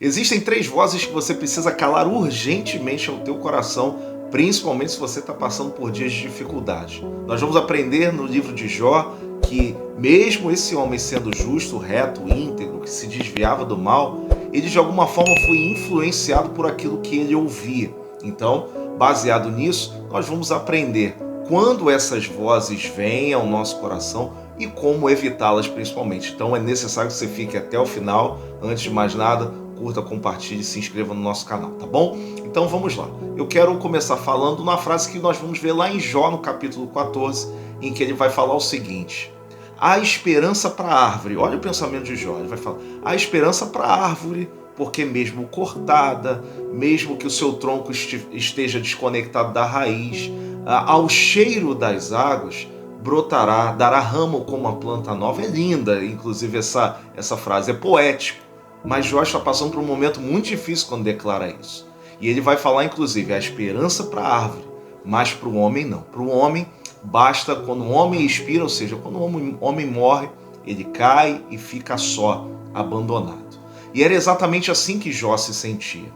Existem três vozes que você precisa calar urgentemente ao teu coração, principalmente se você está passando por dias de dificuldade. Nós vamos aprender no livro de Jó que mesmo esse homem sendo justo, reto, íntegro, que se desviava do mal, ele de alguma forma foi influenciado por aquilo que ele ouvia. Então, baseado nisso, nós vamos aprender quando essas vozes vêm ao nosso coração e como evitá-las principalmente. Então é necessário que você fique até o final. Antes de mais nada, curta, compartilhe e se inscreva no nosso canal, tá bom? Então vamos lá. Eu quero começar falando numa frase que nós vamos ver lá em Jó, no capítulo 14, em que ele vai falar o seguinte: há esperança para a árvore. Olha o pensamento de Jó, ele vai falar: há esperança para a árvore, porque mesmo cortada, mesmo que o seu tronco esteja desconectado da raiz, ao cheiro das águas, brotará, dará ramo como uma planta nova. É linda, inclusive, essa frase, é poético. Mas Jó está passando por um momento muito difícil quando declara isso. E ele vai falar, inclusive, a esperança para a árvore, mas para o homem não. Para o homem, basta quando o homem expira, ou seja, quando o homem morre, ele cai e fica só, abandonado. E era exatamente assim que Jó se sentia.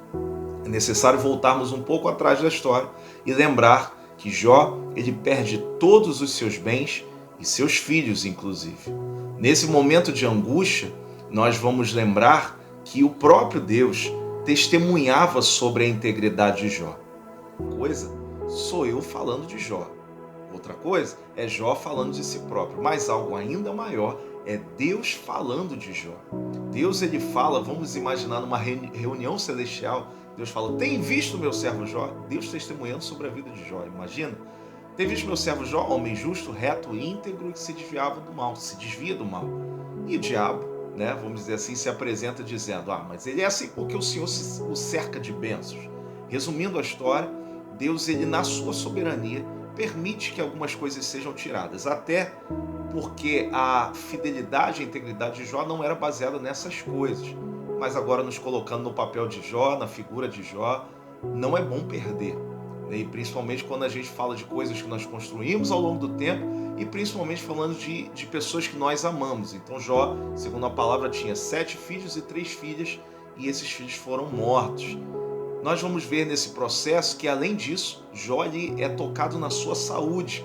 É necessário voltarmos um pouco atrás da história e lembrar que Jó, ele perde todos os seus bens e seus filhos, inclusive. Nesse momento de angústia, nós vamos lembrar que o próprio Deus testemunhava sobre a integridade de Jó. Uma coisa sou eu falando de Jó. Outra coisa é Jó falando de si próprio. Mas algo ainda maior é Deus falando de Jó. Deus, ele fala, vamos imaginar numa reunião celestial, Deus fala: tem visto meu servo Jó? Deus testemunhando sobre a vida de Jó. Imagina. Tem visto meu servo Jó, homem justo, reto, íntegro, que se desvia do mal. E o diabo, né, vamos dizer assim, se apresenta dizendo: mas ele é assim porque o Senhor o cerca de bênçãos. Resumindo a história, Deus, ele na sua soberania, permite que algumas coisas sejam tiradas, até porque a fidelidade e a integridade de Jó não era baseada nessas coisas. Mas agora, nos colocando no papel de Jó, na figura de Jó, não é bom perder. E principalmente quando a gente fala de coisas que nós construímos ao longo do tempo e principalmente falando de pessoas que nós amamos. Então Jó, segundo a palavra, tinha 7 filhos e 3 filhas, e esses filhos foram mortos. Nós vamos ver nesse processo que, além disso, Jó é tocado na sua saúde.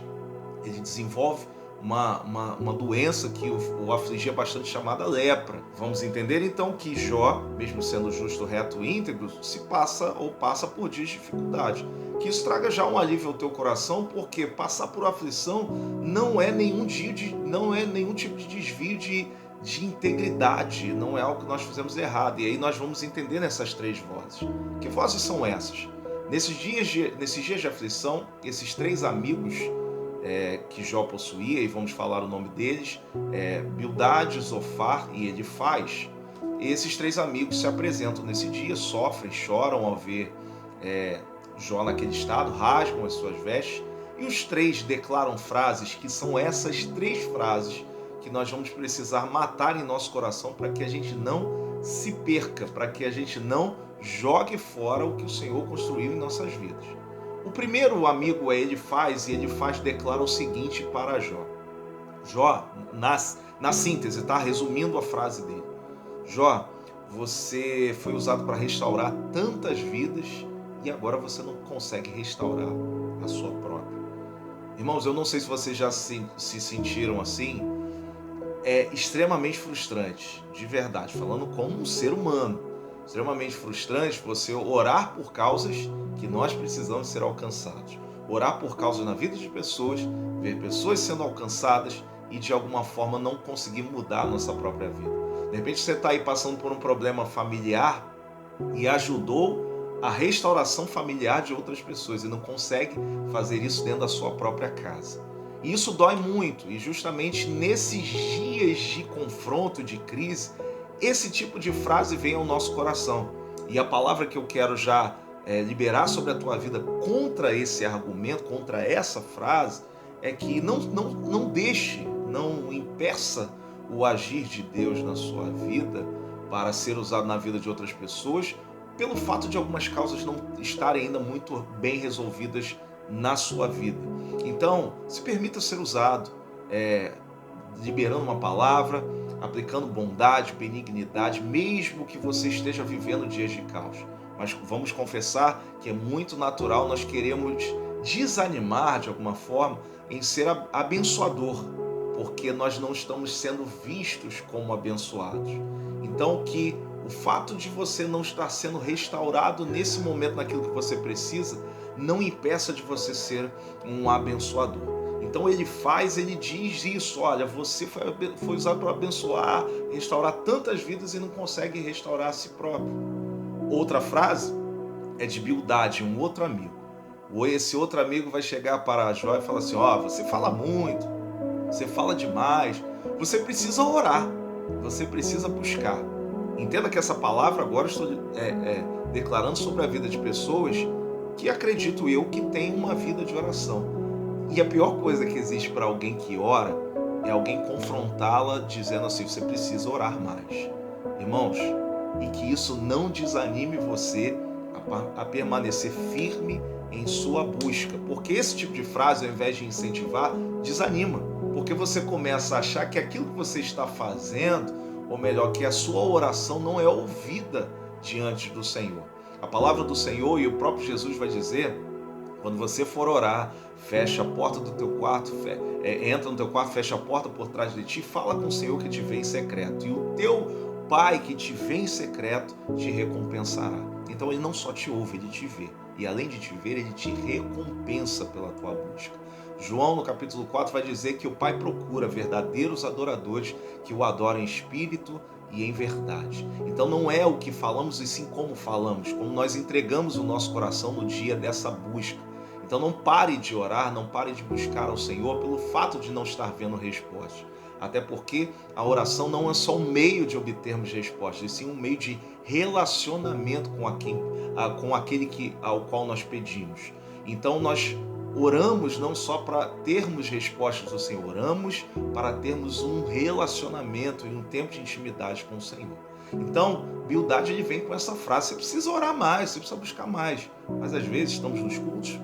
Ele desenvolve uma doença que o afligia bastante, chamada lepra. Vamos entender então que Jó, mesmo sendo justo, reto e íntegro, passa por dias de dificuldade. Que isso traga já um alívio ao teu coração, porque passar por aflição não é nenhum tipo de desvio de integridade, não é algo que nós fizemos errado. E aí nós vamos entender nessas 3 vozes. Que vozes são essas? Nesses dias de aflição, esses 3 amigos que Jó possuía, e vamos falar o nome deles, Bildade, Zofar e Elifaz. Esses 3 amigos se apresentam nesse dia, sofrem, choram ao ver Jó naquele estado, rasgam as suas vestes, e os 3 declaram frases que são essas 3 frases que nós vamos precisar matar em nosso coração para que a gente não se perca, para que a gente não jogue fora o que o Senhor construiu em nossas vidas. O primeiro amigo é Elifaz, e Elifaz declara o seguinte para Jó. Jó, na síntese, tá? Resumindo a frase dele: Jó, você foi usado para restaurar tantas vidas e agora você não consegue restaurar a sua própria. Irmãos, eu não sei se vocês já se sentiram assim. É extremamente frustrante, de verdade, falando como um ser humano. Extremamente frustrante você orar por causas que nós precisamos ser alcançados. Orar por causas na vida de pessoas, ver pessoas sendo alcançadas e de alguma forma não conseguir mudar a nossa própria vida. De repente você está aí passando por um problema familiar e ajudou a restauração familiar de outras pessoas e não consegue fazer isso dentro da sua própria casa. E isso dói muito, e justamente nesses dias de confronto, de crise, esse tipo de frase vem ao nosso coração. E a palavra que eu quero já liberar sobre a tua vida contra esse argumento, contra essa frase, é que não deixe, não impeça o agir de Deus na sua vida para ser usado na vida de outras pessoas, pelo fato de algumas causas não estarem ainda muito bem resolvidas na sua vida. Então, se permita ser usado, liberando uma palavra, aplicando bondade, benignidade, mesmo que você esteja vivendo dias de caos. Mas vamos confessar que é muito natural nós queremos desanimar de alguma forma em ser abençoador, porque nós não estamos sendo vistos como abençoados. Então, que o fato de você não estar sendo restaurado nesse momento naquilo que você precisa, não impeça de você ser um abençoador. Então ele diz isso, olha, você foi usado para abençoar, restaurar tantas vidas e não consegue restaurar a si próprio. Outra frase é de Bildade, um outro amigo. Ou esse outro amigo vai chegar para Jó e falar assim, você fala muito, você fala demais, você precisa orar, você precisa buscar. Entenda que essa palavra agora estou declarando sobre a vida de pessoas que acredito eu que têm uma vida de oração. E a pior coisa que existe para alguém que ora é alguém confrontá-la dizendo assim, você precisa orar mais. Irmãos, e que isso não desanime você a permanecer firme em sua busca. Porque esse tipo de frase, ao invés de incentivar, desanima. Porque você começa a achar que aquilo que você está fazendo, ou melhor, que a sua oração não é ouvida diante do Senhor. A palavra do Senhor e o próprio Jesus vai dizer, quando você for orar, fecha a porta do teu quarto, entra no teu quarto, fecha a porta por trás de ti, fala com o Senhor que te vê em secreto. E o teu Pai que te vê em secreto te recompensará. Então ele não só te ouve, ele te vê. E além de te ver, ele te recompensa pela tua busca. João, no capítulo 4, vai dizer que o Pai procura verdadeiros adoradores que o adoram em espírito e em verdade. Então não é o que falamos, e sim como falamos, como nós entregamos o nosso coração no dia dessa busca. Então não pare de orar, não pare de buscar ao Senhor pelo fato de não estar vendo resposta. Até porque a oração não é só um meio de obtermos respostas, e sim um meio de relacionamento com aquele ao qual nós pedimos. Então nós oramos não só para termos respostas do Senhor, oramos para termos um relacionamento e um tempo de intimidade com o Senhor. Então, Bildade ele vem com essa frase, você precisa orar mais, você precisa buscar mais. Mas às vezes estamos nos cultos,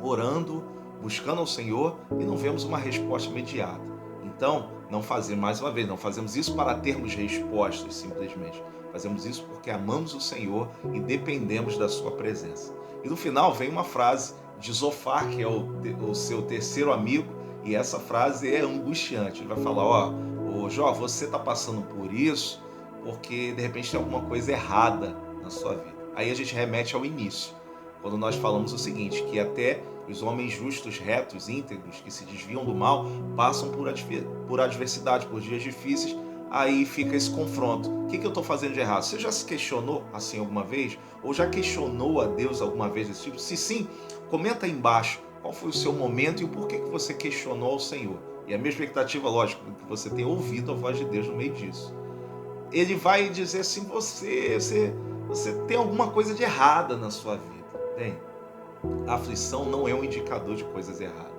orando, buscando ao Senhor e não vemos uma resposta imediata. Então, não fazemos isso para termos respostas simplesmente. Fazemos isso porque amamos o Senhor e dependemos da sua presença. E no final vem uma frase de Zofar, que é o seu terceiro amigo, e essa frase é angustiante. Ele vai falar, Jó, você está passando por isso porque de repente tem alguma coisa errada na sua vida. Aí a gente remete ao início, quando nós falamos o seguinte, que até os homens justos, retos, íntegros, que se desviam do mal, passam por adversidade, por dias difíceis. Aí fica esse confronto. O que eu estou fazendo de errado? Você já se questionou assim alguma vez? Ou já questionou a Deus alguma vez desse tipo? Se sim, comenta aí embaixo qual foi o seu momento e o porquê que você questionou ao Senhor. E a minha expectativa, lógico, que você tenha ouvido a voz de Deus no meio disso. Ele vai dizer assim, você tem alguma coisa de errada na sua vida. Bem, a aflição não é um indicador de coisas erradas.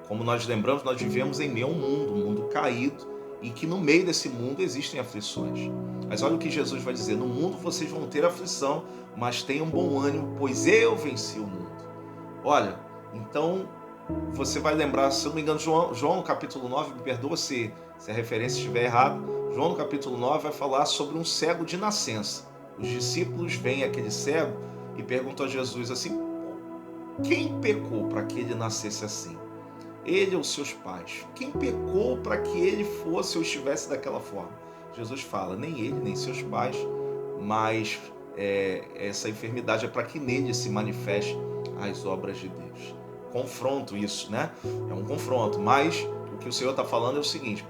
Como nós lembramos, nós vivemos em meio a um mundo caído, e que no meio desse mundo existem aflições. Mas olha o que Jesus vai dizer, no mundo vocês vão ter aflição, mas tenham bom ânimo, pois eu venci o mundo. Olha, então você vai lembrar, se eu não me engano, João no capítulo 9, me perdoa se a referência estiver errada, João no capítulo 9 vai falar sobre um cego de nascença. Os discípulos veem aquele cego e perguntam a Jesus assim, quem pecou para que ele nascesse assim? Ele ou seus pais? Quem pecou para que ele fosse ou estivesse daquela forma? Jesus fala, nem ele, nem seus pais, mas essa enfermidade é para que nele se manifeste as obras de Deus. Confronto isso, né? É um confronto, mas o que o Senhor está falando é o seguinte,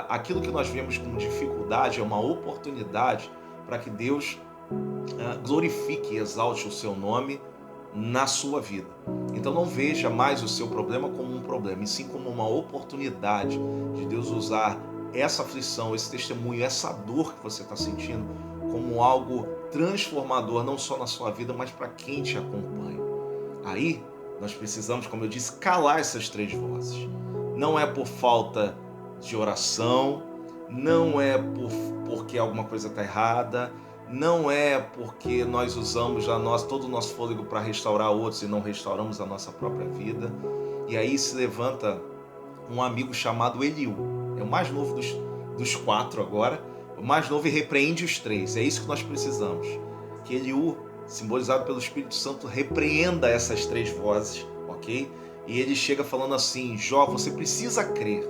aquilo que nós vemos como dificuldade é uma oportunidade para que Deus glorifique e exalte o seu nome na sua vida. Então não veja mais o seu problema como um problema, e sim como uma oportunidade de Deus usar essa aflição, esse testemunho, essa dor que você está sentindo como algo transformador, não só na sua vida, mas para quem te acompanha. Aí nós precisamos, como eu disse, calar essas três vozes. Não é por falta de oração, não é porque alguma coisa está errada, não é porque nós usamos todo o nosso fôlego para restaurar outros e não restauramos a nossa própria vida. E aí se levanta um amigo chamado Eliú, é o mais novo dos 4 agora, o mais novo, e repreende os 3. É isso que nós precisamos. Que Eliú, simbolizado pelo Espírito Santo, repreenda essas 3 vozes, ok? E ele chega falando assim: Jó, você precisa crer,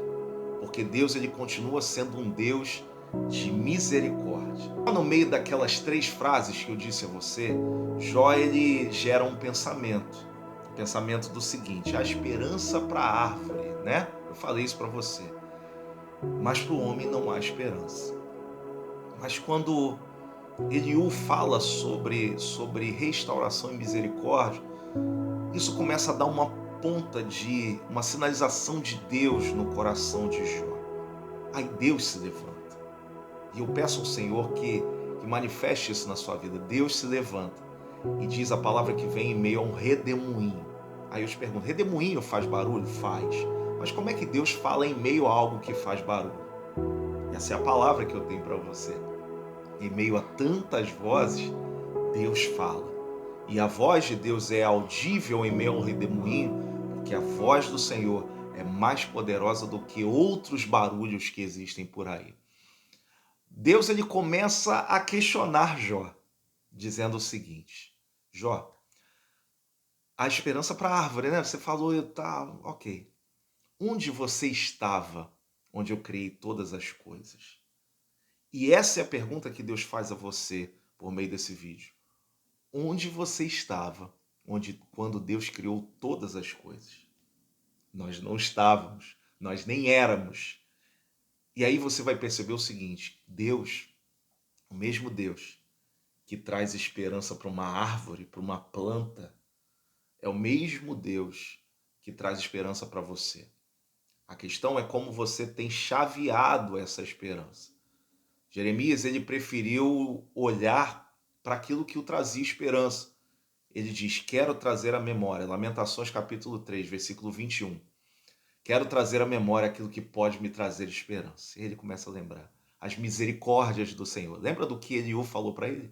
porque Deus, ele continua sendo um Deus de misericórdia. No meio daquelas 3 frases que eu disse a você, Jó, ele gera um pensamento. O pensamento do seguinte: a esperança para a árvore, né? Eu falei isso para você. Mas para o homem não há esperança. Mas quando Eliú fala sobre restauração e misericórdia, isso começa a dar uma ponta de uma sinalização de Deus no coração de Jó. Aí Deus se levanta. E eu peço ao Senhor que manifeste isso na sua vida. Deus se levanta e diz a palavra que vem em meio a um redemoinho. Aí eu te pergunto: redemoinho faz barulho? Faz. Mas como é que Deus fala em meio a algo que faz barulho? Essa é a palavra que eu tenho para você. Em meio a tantas vozes, Deus fala. E a voz de Deus é audível em meio a um redemoinho, porque a voz do Senhor é mais poderosa do que outros barulhos que existem por aí. Deus, ele começa a questionar Jó, dizendo o seguinte: Jó, a esperança para a árvore, né? Você falou, tá, ok. Onde você estava, onde eu criei todas as coisas? E essa é a pergunta que Deus faz a você por meio desse vídeo. Onde você estava quando Deus criou todas as coisas? Nós não estávamos, nós nem éramos. E aí você vai perceber o seguinte: Deus, o mesmo Deus que traz esperança para uma árvore, para uma planta, é o mesmo Deus que traz esperança para você. A questão é como você tem chaveado essa esperança. Jeremias, ele preferiu olhar para aquilo que o trazia esperança. Ele diz: quero trazer à memória, Lamentações capítulo 3, versículo 21. Quero trazer à memória aquilo que pode me trazer esperança. E ele começa a lembrar as misericórdias do Senhor. Lembra do que Eliú falou para ele?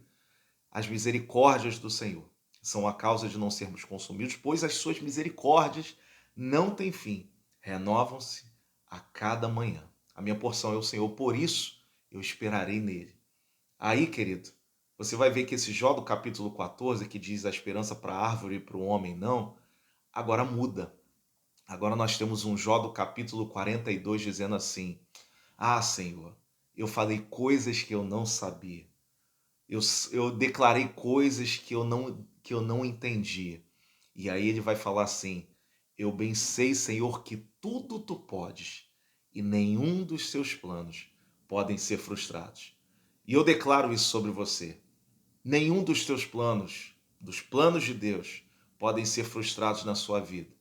As misericórdias do Senhor são a causa de não sermos consumidos, pois as suas misericórdias não têm fim, renovam-se a cada manhã. A minha porção é o Senhor, por isso eu esperarei nele. Aí, querido, você vai ver que esse Jó do capítulo 14, que diz a esperança para a árvore e para o homem não, agora muda. Agora nós temos um Jó do capítulo 42 dizendo assim: ah, Senhor, eu falei coisas que eu não sabia. Eu declarei coisas que eu não entendi. E aí ele vai falar assim: eu bem sei, Senhor, que tudo tu podes e nenhum dos seus planos podem ser frustrados. E eu declaro isso sobre você. Nenhum dos teus planos, dos planos de Deus, podem ser frustrados na sua vida,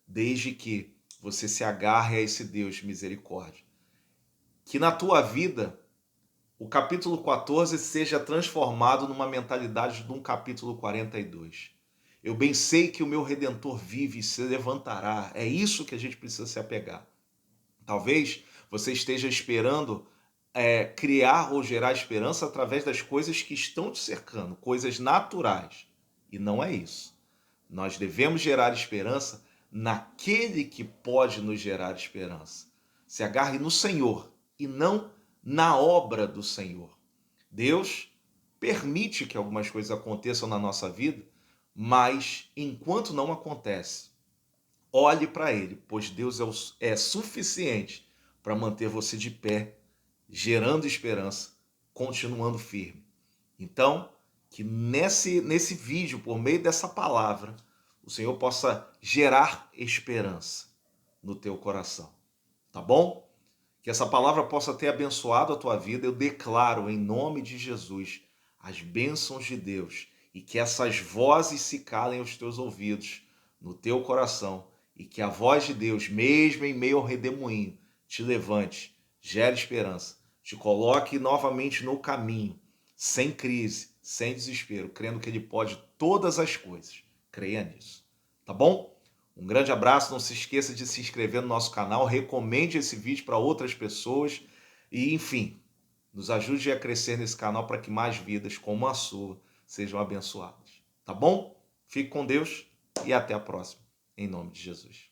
desde que você se agarre a esse Deus de misericórdia. Que na tua vida o capítulo 14 seja transformado numa mentalidade de um capítulo 42. Eu bem sei que o meu Redentor vive e se levantará. É isso que a gente precisa se apegar. Talvez você esteja esperando criar ou gerar esperança através das coisas que estão te cercando, coisas naturais. E não é isso. Nós devemos gerar esperança naquele que pode nos gerar esperança. Se agarre no Senhor e não na obra do Senhor. Deus permite que algumas coisas aconteçam na nossa vida, mas enquanto não acontece, olhe para Ele, pois Deus é suficiente para manter você de pé, gerando esperança, continuando firme. Então, que nesse vídeo, por meio dessa palavra, o Senhor possa gerar esperança no teu coração. Tá bom? Que essa palavra possa ter abençoado a tua vida. Eu declaro em nome de Jesus as bênçãos de Deus e que essas vozes se calem aos teus ouvidos, no teu coração, e que a voz de Deus, mesmo em meio ao redemoinho, te levante, gere esperança, te coloque novamente no caminho, sem crise, sem desespero, crendo que Ele pode todas as coisas. Creia nisso. Tá bom? Um grande abraço, não se esqueça de se inscrever no nosso canal, recomende esse vídeo para outras pessoas e, enfim, nos ajude a crescer nesse canal para que mais vidas como a sua sejam abençoadas. Tá bom? Fique com Deus e até a próxima, em nome de Jesus.